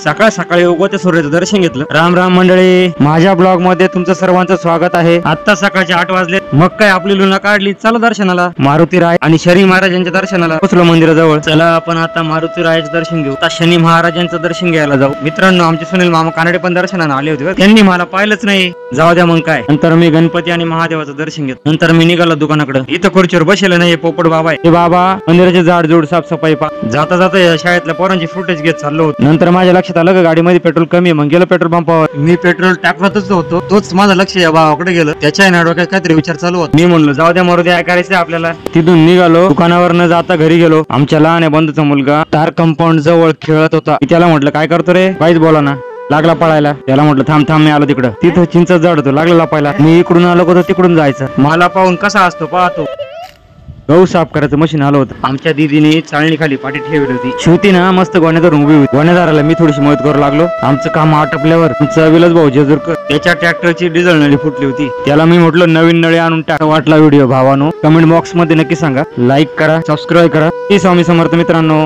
सकाळ सकाळी उगवत्या सूर्याचं दर्शन घेतलं। राम राम मंडळी, माझ्या ब्लॉग मध्ये तुमचं सर्वांचं स्वागत आहे। आता सकाळचे 8 वाजले, मग काय आपली लुना काढली, चला दर्शनाला। मारुती राय आणि शनी महाराजांच्या दर्शनाला पोचलो मंदिराजवळ। चला आपण आता मारुती रायाचं दर्शन घेऊ, आता शनी महाराजांचं दर्शन घ्यायला जाऊ। मित्रांनो, आमचे सुनील मामा कानडे पण दर्शनाला आले होते, त्यांनी मला पाहिलंच नाही, जाऊ द्या मग काय। नंतर मी गणपती आणि महादेवाचं दर्शन घेतलं, नंतर मी निघालो दुकानाकडे। इथं खुर्चीवर बसले नाही पोपट बाबा आहे, हे बाबा मंदिराचे जाडजूड साफसफाई जाता जाता या शाळेतल्या पोरांची फुटेज घेत चाललो होतो। नंतर माझ्या लक्षात आलं की गाडीमध्ये पेट्रोल कमी आहे, मग गेलो पेट्रोल पंपावर। मी पेट्रोल टाकतच होतो, तोच माझं लक्ष या भावाकडे गेलं, त्याच्या डोक्यात काहीतरी विचार चालू होता। मी म्हणलो जाऊ द्या मरू द्या, काय करायचं आपल्याला। तिथून निघालो, दुकानावर न जाता घरी गेलो। आमच्या लहान बंधूचा मुलगा तार कंपाऊंड जवळ खेळत होता। मी त्याला म्हटलं काय करतो रे, काहीच बोला ना, लागला पळायला। त्याला म्हटलं थांब थांब, मी आलो तिकडं, तिथं चिंच झाड होतो, लागला लपायला। मी इकडून आलो होतो, तिकडून जायचं, मला पाहून कसा असतो पाहतो। गहू साफ करायचं मशीन आलं होतं, आमच्या दीदीने चाळणी खाली पाठी ठेवली होती। शेवटी ना मस्त गोण्यादार उभी होती, गोण्यादाराला मी थोडीशी मदत करू लागलो। आमचं काम आटपल्यावर आमचा विलास भाऊ जेजूरकर, त्याच्या ट्रॅक्टरची डिझेल नळी फुटली होती, त्याला मी म्हटलं नवीन नळी आणून टाक। वाटला व्हिडिओ भावानो, कमेंट बॉक्स मध्ये नक्की सांगा, लाईक करा, सबस्क्राईब करा। स्वामी समर्थ मित्रांनो।